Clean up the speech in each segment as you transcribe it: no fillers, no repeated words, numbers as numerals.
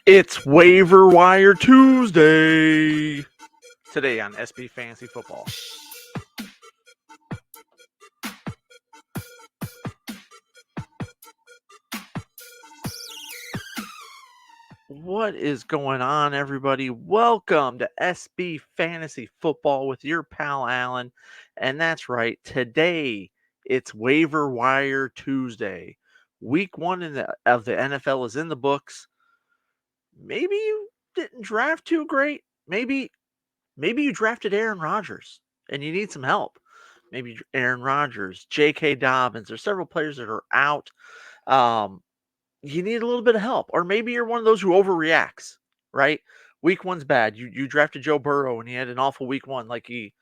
It's Waiver Wire Tuesday. Today on SB Fantasy Football. What is going on, everybody? Welcome to SB Fantasy Football with your pal Alan. And that's right, today it's Waiver Wire Tuesday. Week one of the NFL is in the books. Maybe you didn't draft too great. Maybe you drafted Aaron Rodgers and you need some help. Maybe Aaron Rodgers, jkdobbins. There's several players that are out. Um, you need a little bit of help, or maybe you're one of those who overreacts. Right? Week one's bad. You drafted Joe Burrow and he had an awful week one, like he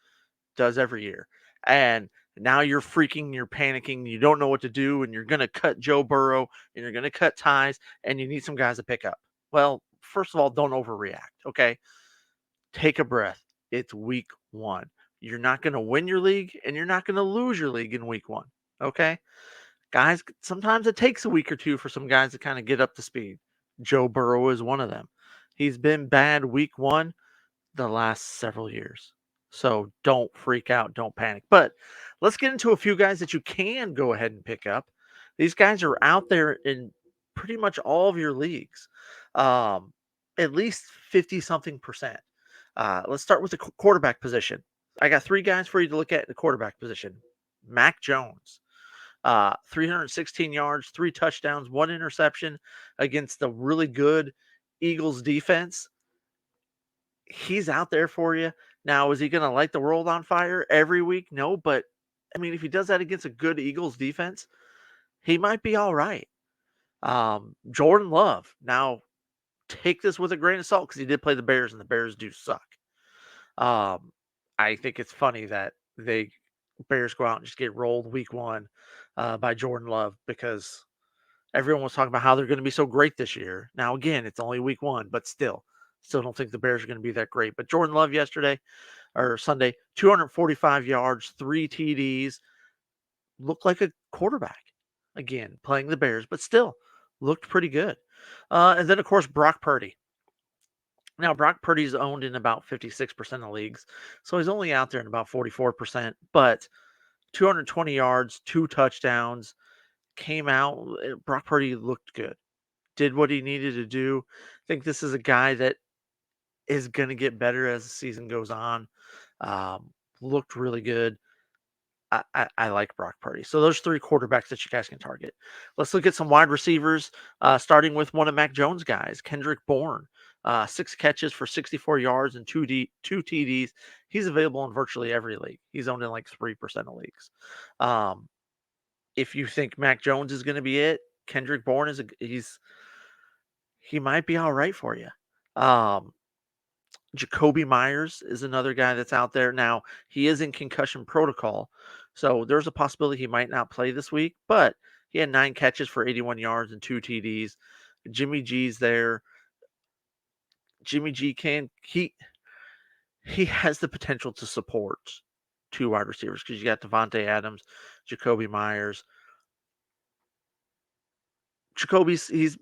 does every year, and now you're freaking, you're panicking, you don't know what to do, and you're gonna cut Joe Burrow and you're gonna cut ties, and you need some guys to pick up. Well, first of all, don't overreact. Okay, take a breath. It's week one. You're not going to win your league and you're not going to lose your league in week one. Okay. Guys, sometimes it takes a week or two for some guys to kind of get up to speed. Joe Burrow is one of them. He's been bad week one the last several years. So don't freak out. Don't panic. But let's get into a few guys that you can go ahead and pick up. These guys are out there in pretty much all of your leagues, at least 50 something percent. Let's start with the quarterback position. I got three guys for you to look at in the quarterback position. Mac Jones, 316 yards, 3 touchdowns, 1 interception against the really good Eagles defense. He's out there for you. Now, is he going to light the world on fire every week? No, but I mean, if he does that against a good Eagles defense, he might be all right. Jordan Love. Now, take this with a grain of salt because he did play the Bears, and the Bears do suck. Um, I think it's funny that they Bears go out and just get rolled week one by Jordan Love because everyone was talking about how they're going to be so great this year. Now, again, it's only week one, but still don't think the Bears are going to be that great. But Jordan Love yesterday or Sunday, 245 yards, 3 TDs, looked like a quarterback. Again, playing the Bears, but still looked pretty good. And then, of course, Brock Purdy. Now, Brock Purdy's owned in about 56% of leagues, so he's only out there in about 44%, but 220 yards, 2 touchdowns, came out. Brock Purdy looked good, did what he needed to do. I think this is a guy that is going to get better as the season goes on. Looked really good. I like Brock Purdy. So those three quarterbacks that you guys can target. Let's look at some wide receivers, starting with one of Mac Jones' guys, Kendrick Bourne. 6 catches for 64 yards and two TDs. He's available in virtually every league. He's owned in like 3% of leagues. If you think Mac Jones is going to be it, Kendrick Bourne he might be all right for you. Jacoby Myers is another guy that's out there. Now, he is in concussion protocol, so there's a possibility he might not play this week, but he had 9 catches for 81 yards and 2 TDs. Jimmy G's there. Jimmy G he has the potential to support two wide receivers because you got Devontae Adams, Jacoby Myers. He's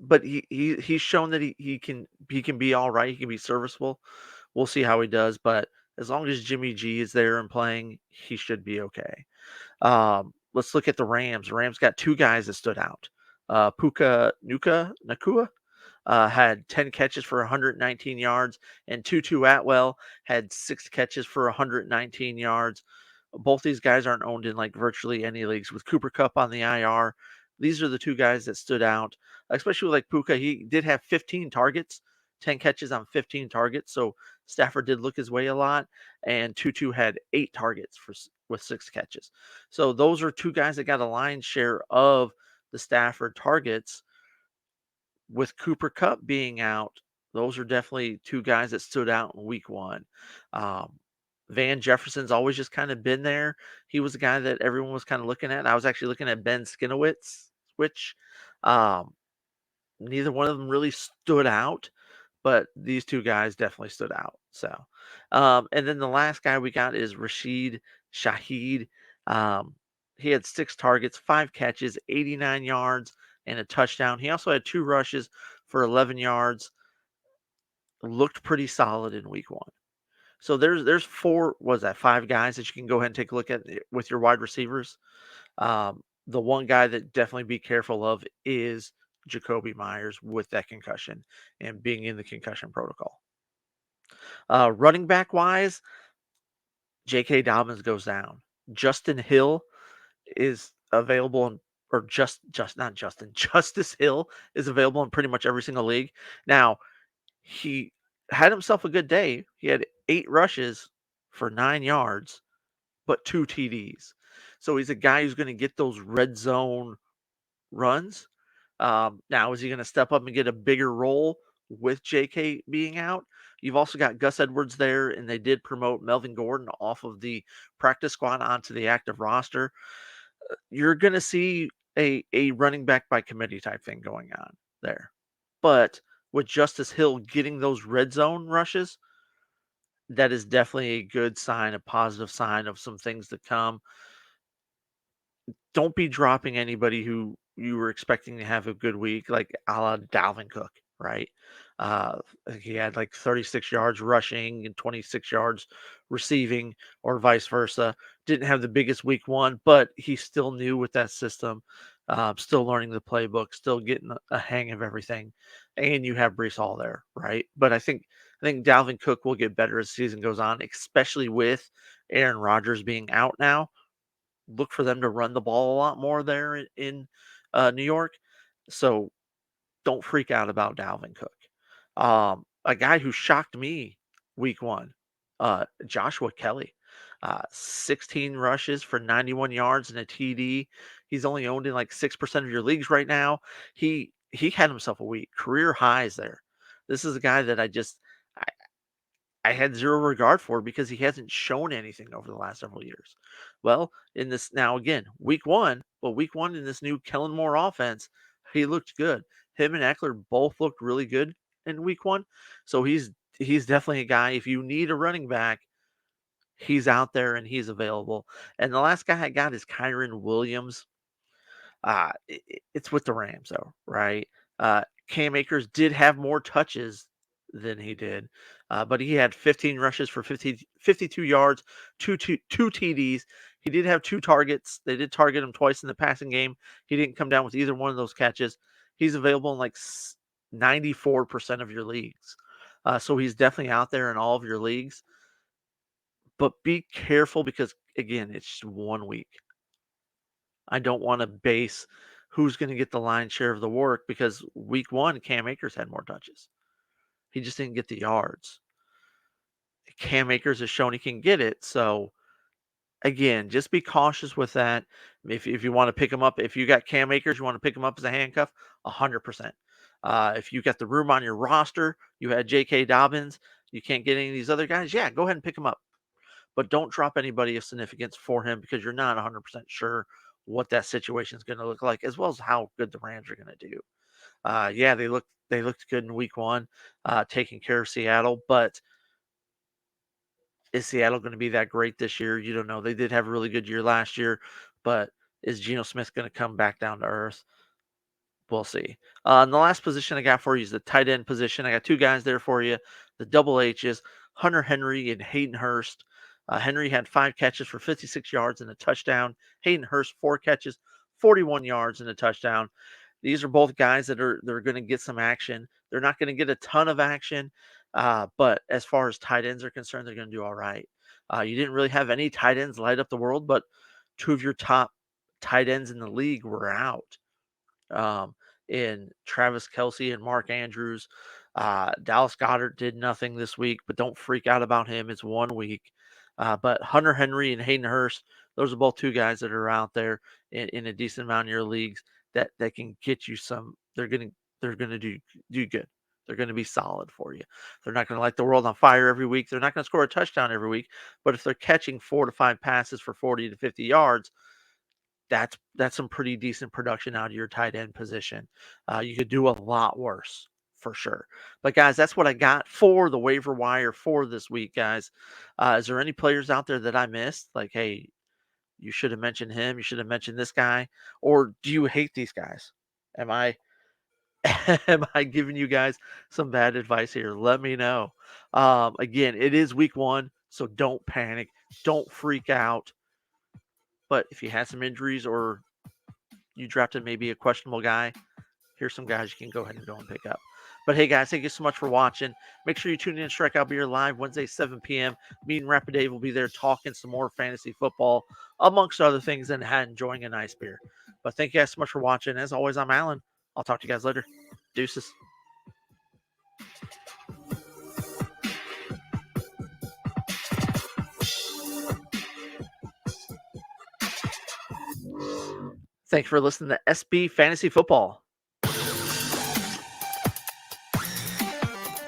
shown that he can be all right. He can be serviceable. We'll see how he does, but as long as Jimmy G is there and playing, he should be okay. Let's look at the Rams. The Rams got two guys that stood out. Puka Nakua had 10 catches for 119 yards, and Tutu Atwell had 6 catches for 119 yards. Both these guys aren't owned in like virtually any leagues. With Cooper Kupp on the IR, these are the two guys that stood out, especially with like Puka. He did have 15 targets, 10 catches on 15 targets. So Stafford did look his way a lot, and Tutu had 8 targets with 6 catches. So those are two guys that got a lion's share of the Stafford targets. With Cooper Kupp being out, those are definitely two guys that stood out in week one. Um, Van Jefferson's always just kind of been there. He was the guy that everyone was kind of looking at. I was actually looking at Ben Skinowitz, which neither one of them really stood out, but these two guys definitely stood out. So, and then the last guy we got is Rashid Shaheed. Um, he had 6 targets, 5 catches, 89 yards, and a touchdown. He also had 2 rushes for 11 yards. looked pretty solid in week 1. So there's 5 guys that you can go ahead and take a look at with your wide receivers. The one guy that definitely be careful of is Jacoby Myers with that concussion and being in the concussion protocol. Running back wise, jkdobbins goes down. Justin Hill is available in, or just not Justin, Justice Hill is available in pretty much every single league. Now, he had himself a good day. He had 8 rushes for 9 yards, but 2 TDs. So he's a guy who's going to get those red zone runs. Now, is he going to step up and get a bigger role with JK being out? You've also got Gus Edwards there, and they did promote Melvin Gordon off of the practice squad onto the active roster. You're going to see a running back by committee type thing going on there. But with Justice Hill getting those red zone rushes, that is definitely a good sign, a positive sign of some things to come. Don't be dropping anybody who you were expecting to have a good week, like a la Dalvin Cook, right? I think he had like 36 yards rushing and 26 yards receiving, or vice versa. Didn't have the biggest week 1, but he's still new with that system, still learning the playbook, still getting a hang of everything. And you have Brees Hall there, right? But I think Dalvin Cook will get better as the season goes on, especially with Aaron Rodgers being out now. Look for them to run the ball a lot more there in New York. So don't freak out about Dalvin Cook. A guy who shocked me week 1, Joshua Kelly. 16 rushes for 91 yards and a TD. He's only owned in like 6% of your leagues right now. He had himself a week, career highs there. This is a guy that I had zero regard for because he hasn't shown anything over the last several years. Well, in this now again, week one in this new Kellen Moore offense, he looked good. Him and Eckler both looked really good in week 1. So he's definitely a guy. If you need a running back, he's out there and he's available. And the last guy I got is Kyron Williams. It's with the Rams though, right? Cam Akers did have more touches than he did, but he had 15 rushes for 52 yards, two TDs. He did have 2 targets. They did target him twice in the passing game. He didn't come down with either one of those catches. He's available in like 94% of your leagues. So he's definitely out there in all of your leagues. But be careful because, again, it's just 1 week. I don't want to base who's going to get the lion's share of the work because week 1, Cam Akers had more touches. He just didn't get the yards. Cam Akers has shown he can get it. So, again, just be cautious with that. If you want to pick him up, if you got Cam Akers, you want to pick him up as a handcuff, 100%. If you got the room on your roster, you had J.K. Dobbins, you can't get any of these other guys, yeah, go ahead and pick him up. But don't drop anybody of significance for him because you're not 100% sure what that situation is going to look like, as well as how good the Rams are going to do. Yeah, they looked good in week 1, taking care of Seattle, but is Seattle going to be that great this year? You don't know. They did have a really good year last year, but is Geno Smith going to come back down to earth? We'll see. And the last position I got for you is the tight end position. I got 2 guys there for you. The double H's, Hunter Henry and Hayden Hurst. Henry had 5 catches for 56 yards and a touchdown. Hayden Hurst, 4 catches, 41 yards and a touchdown. These are both guys they're going to get some action. They're not going to get a ton of action, but as far as tight ends are concerned, they're going to do all right. You didn't really have any tight ends light up the world, but 2 of your top tight ends in the league were out, um, in Travis Kelsey and Mark Andrews. Dallas Goddard did nothing this week, but don't freak out about him. It's 1 week. But Hunter Henry and Hayden Hurst, those are both 2 guys that are out there in a decent amount of your leagues that can get you some. They're gonna do good. They're going to be solid for you. They're not going to light the world on fire every week. They're not going to score a touchdown every week. But if they're catching 4 to 5 passes for 40 to 50 yards, that's some pretty decent production out of your tight end position. You could do a lot worse for sure. But guys, that's what I got for the waiver wire for this week, guys. Is there any players out there that I missed? Like, hey, you should have mentioned him. You should have mentioned this guy. Or do you hate these guys? Am I Am I giving you guys some bad advice here? Let me know. Again, it is week 1, so don't panic. Don't freak out. But if you had some injuries or you drafted maybe a questionable guy, here's some guys you can go ahead and go and pick up. But hey, guys, thank you so much for watching. Make sure you tune in to Strikeout Beer live Wednesday, 7 p.m. Me and Rapid Dave will be there talking some more fantasy football, amongst other things, and enjoying a nice beer. But thank you guys so much for watching. As always, I'm Alan. I'll talk to you guys later. Deuces. Thanks for listening to SB Fantasy Football.